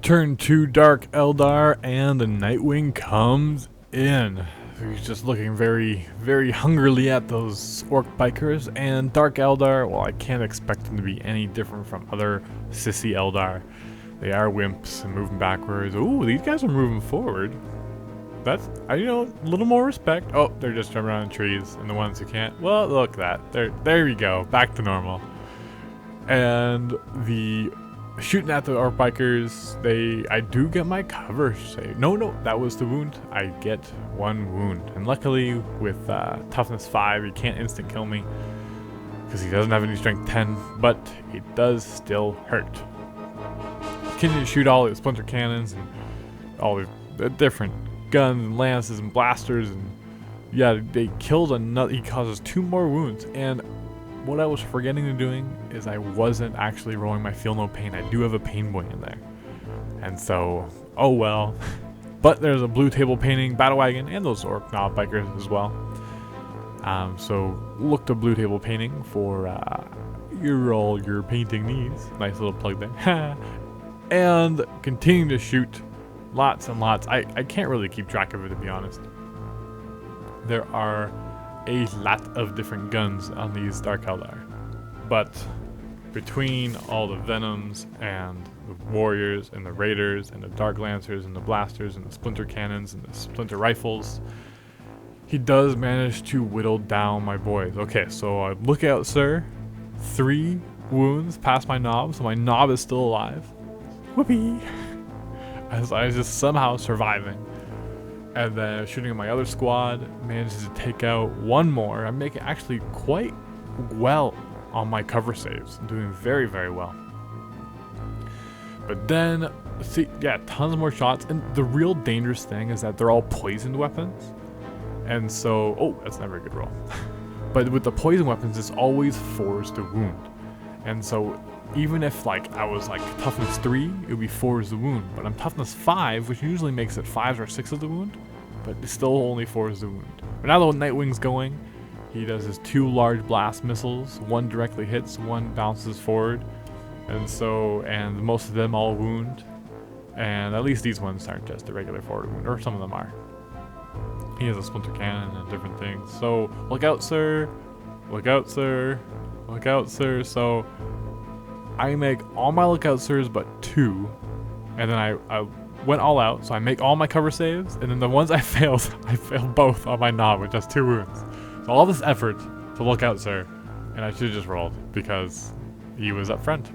Turn 2 Dark Eldar, and the Nightwing comes in. He's just looking very, very hungrily at those orc bikers, and Dark Eldar, well, I can't expect them to be any different from other sissy Eldar. They are wimps and moving backwards. Ooh, these guys are moving forward. That's, a little more respect. Oh, they're just jumping around trees, and the ones who can't, well, look at that. There we go, back to normal. And the shooting at the orc bikers, I do get my cover save. No, that was the wound. I get one wound, and luckily with toughness 5, he can't instant kill me because he doesn't have any strength 10, but it does still hurt. Continue to shoot all the splinter cannons and all the different guns and lances and blasters, and yeah, they killed another. He causes 2 more wounds, and what I was forgetting to doing is I wasn't actually rolling my Feel No Pain. I do have a pain point in there. And so, oh well. But there's a blue table painting, Battle Wagon, and those orc knob bikers as well. So look to blue table painting for all your painting needs. Nice little plug there. And continue to shoot lots and lots. I can't really keep track of it, to be honest. There are a lot of different guns on these Dark Eldar, but between all the Venoms and the Warriors and the Raiders and the Dark Lancers and the Blasters and the Splinter Cannons and the Splinter Rifles, he does manage to whittle down my boys. Okay, so look out, sir. 3 wounds past my knob, so my knob is still alive. Whoopee! As I was just somehow surviving. And then shooting at my other squad, manages to take out 1 more. I'm making actually quite well on my cover saves. I'm doing very, very well. But then, see, yeah, tons more shots. And the real dangerous thing is that they're all poisoned weapons. And so, oh, that's never a good roll. But with the poison weapons, it's always fours to wound. And so, even if I was toughness 3, it would be 4 is the wound. But I'm toughness 5, which usually makes it 5 or 6 of the wound. But it's still only 4 is the wound. But now that Nightwing's going, he does his 2 large blast missiles. 1 directly hits, 1 bounces forward. And most of them all wound. And at least these ones aren't just a regular forward wound, or some of them are. He has a splinter cannon and different things. So, look out, sir. Look out, sir. Look out, sir. So, I make all my lookout sirs but 2, and then I went all out, so I make all my cover saves, and then the ones I failed both on my knob with just 2 wounds. So all this effort to look out, sir, and I should have just rolled because he was up front.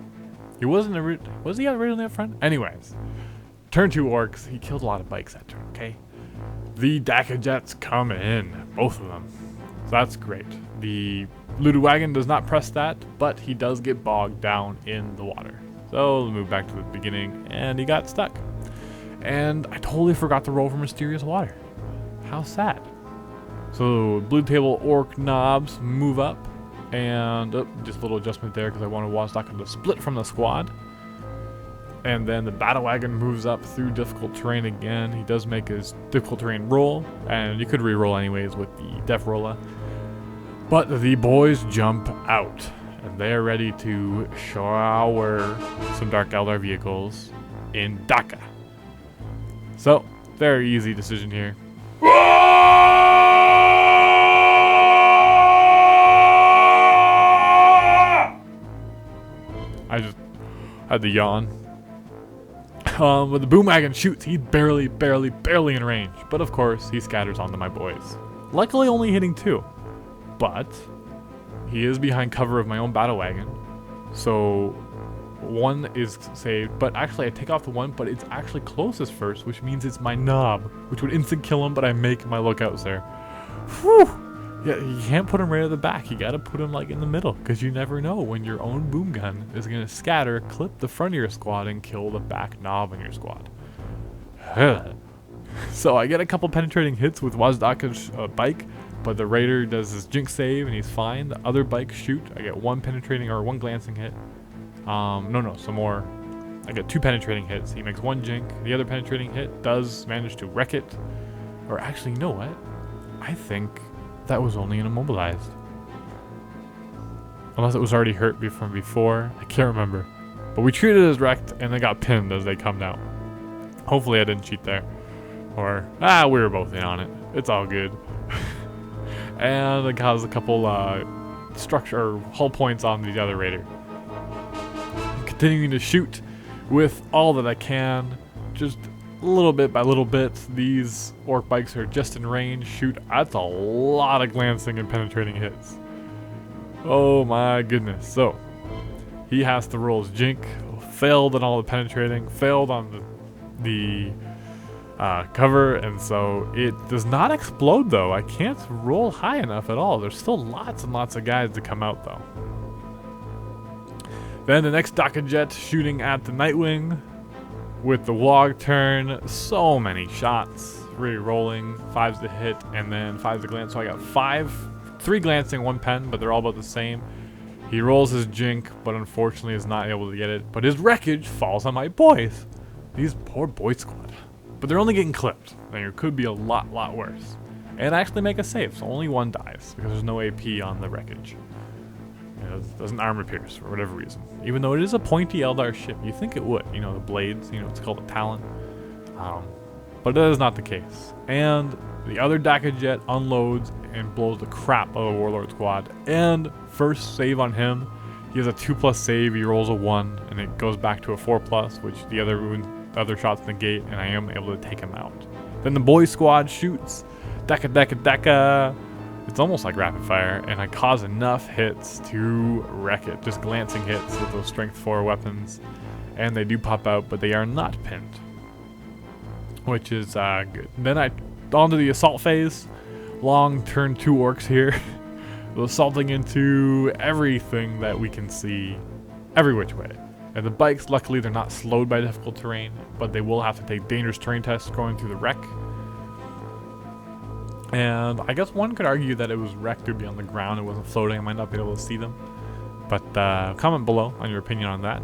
He wasn't was he originally up front? Anyways, turn 2 orcs. He killed a lot of bikes that turn. Okay, the Daka Jets come in, both of them. So that's great. The Wagon does not press that, but he does get bogged down in the water. So we'll move back to the beginning, and he got stuck. And I totally forgot to roll for Mysterious Water. How sad. So blue table orc knobs move up, and just a little adjustment there because I wanted Waaagh to split from the squad. And then the Battle Wagon moves up through difficult terrain again. He does make his difficult terrain roll, and you could re-roll anyways with the Def Rolla. But the boys jump out, and they're ready to shower some Dark Eldar vehicles in Daka. So, very easy decision here. I just had to yawn. When the boom wagon shoots, he's barely in range. But of course, he scatters onto my boys. Luckily only hitting 2. But he is behind cover of my own battle wagon, so 1 is saved. But actually, I take off the 1, but it's actually closest first, which means it's my knob, which would instant kill him. But I make my lookouts there. Whew! Yeah, you can't put him right at the back. You gotta put him in the middle, because you never know when your own boom gun is gonna scatter, clip the front of your squad, and kill the back knob on your squad. So I get a couple penetrating hits with Waagh's bike. But the Raider does his Jinx save, and he's fine. The other bikes shoot. I get 1 penetrating or 1 glancing hit. Some more. I get 2 penetrating hits. He makes 1 Jink. The other penetrating hit does manage to wreck it. Or actually, you know what? I think that was only an immobilized. Unless it was already hurt from before. I can't remember. But we treated it as wrecked, and they got pinned as they come down. Hopefully I didn't cheat there. Or, we were both in on it. It's all good. And it caused a couple structure or hull points on the other raider. Continuing to shoot with all that I can, just little bit by little bit. These orc bikes are just in range. Shoot, that's a lot of glancing and penetrating hits. Oh my goodness. So he has to roll his jink. Failed on all the penetrating. Failed on the cover, and so it does not explode though. I can't roll high enough at all. There's still lots and lots of guys to come out though. Then the next Dakka jet shooting at the Nightwing with the Waaagh turn. So many shots, re-rolling, 5s to hit and then 5s to glance. So I got 3 glancing, 1 pen, but they're all about the same. He rolls his jink, but unfortunately is not able to get it. But his wreckage falls on my boys. These poor boy squad. But they're only getting clipped. There could be a lot worse. And actually make a save, so only 1 dies because there's no AP on the wreckage. It doesn't armor pierce for whatever reason. Even though it is a pointy Eldar ship, you think it would. You know, the blades, it's called a talon. But that is not the case. And the other Dakka jet unloads and blows the crap out of the Warlord squad. And first save on him, he has a 2+ save, he rolls a 1, and it goes back to a 4+, which the other shots negate, and I am able to take him out. Then the boy squad shoots. Dakka. It's almost like rapid fire, and I cause enough hits to wreck it. Just glancing hits with those strength 4 weapons. And they do pop out, but they are not pinned, which is good. Then on to the assault phase. Long turn 2 orcs here. Assaulting into everything that we can see every which way. And the bikes, luckily, they're not slowed by difficult terrain, but they will have to take dangerous terrain tests going through the wreck. And I guess one could argue that it was wrecked to be on the ground, it wasn't floating, I might not be able to see them. But comment below on your opinion on that.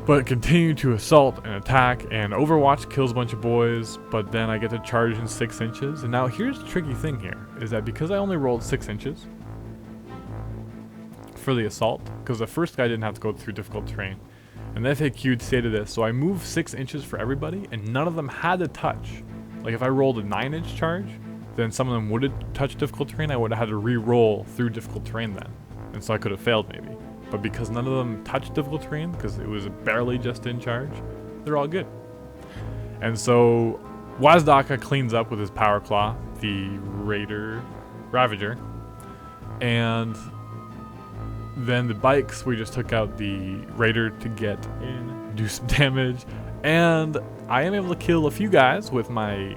But continue to assault and attack, and Overwatch kills a bunch of boys, but then I get to charge in 6 inches. And now here's the tricky thing here, is that because I only rolled 6 inches for the assault, because the first guy didn't have to go through difficult terrain, and the FAQ stated this, so I moved 6 inches for everybody, and none of them had to touch. Like if I rolled a 9-inch charge, then some of them would have touched difficult terrain, I would have had to re-roll through difficult terrain then. And so I could have failed maybe. But because none of them touched difficult terrain, because it was barely just in charge, they're all good. And so Waaagh cleans up with his Power Claw, the Ravager. And then the bikes, we just took out the Raider to get in, do some damage. And I am able to kill a few guys with my...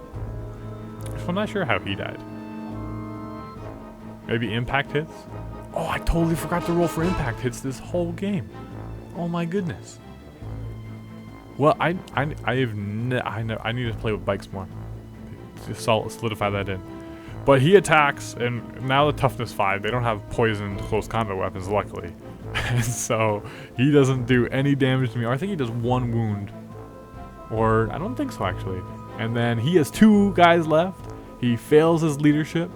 I'm not sure how he died. Maybe impact hits? Oh, I totally forgot to roll for impact hits this whole game. Oh my goodness. Well, I need to play with bikes more. Just solidify that in. But he attacks, and now the toughness 5. They don't have poisoned close combat weapons, luckily. And so he doesn't do any damage to me. Or I think he does 1 wound. Or I don't think so actually. And then he has 2 guys left. He fails his leadership.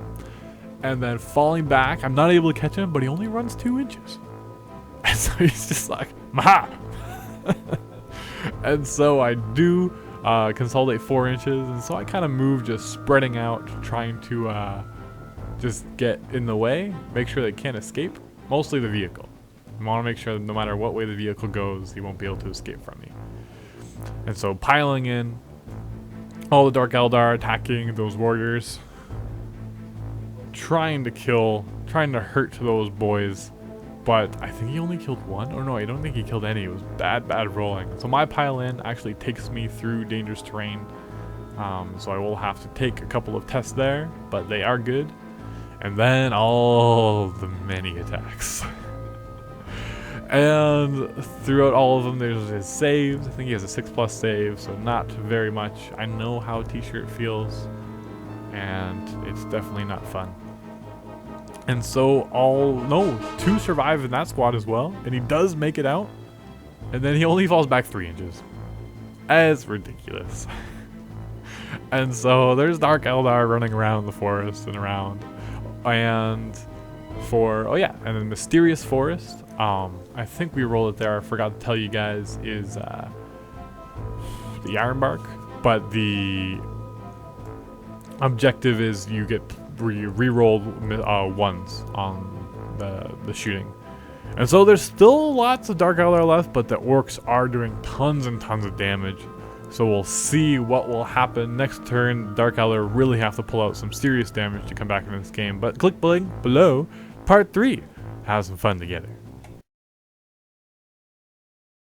And then falling back, I'm not able to catch him, but he only runs 2 inches. And so he's just like, Maha! And so I do consolidate 4 inches, and so I kind of move just spreading out, trying to just get in the way, make sure they can't escape. Mostly the vehicle. I want to make sure that no matter what way the vehicle goes, he won't be able to escape from me. And so piling in, all the Dark Eldar attacking those warriors. Trying to hurt those boys, but I think he only killed 1. Or no, I don't think he killed any. It was bad rolling. So my pile in actually takes me through dangerous terrain. So I will have to take a couple of tests there, but they are good. And then all the many attacks. And throughout all of them, there's his saves. I think he has a 6+ save, so not very much. I know how T-shirt feels, and it's definitely not fun. And so 2 survive in that squad as well, and he does make it out, and then he only falls back 3 inches. As ridiculous. And so there's Dark Eldar running around the forest and around, and and then Mysterious Forest. I think we rolled it there. I forgot to tell you guys is the Ironbark, but the objective is you get re-roll ones on the shooting. And so there's still lots of Dark Eldar left, but the Orks are doing tons and tons of damage. So we'll see what will happen next turn. Dark Eldar really have to pull out some serious damage to come back in this game. But click link below, part 3. Have some fun together.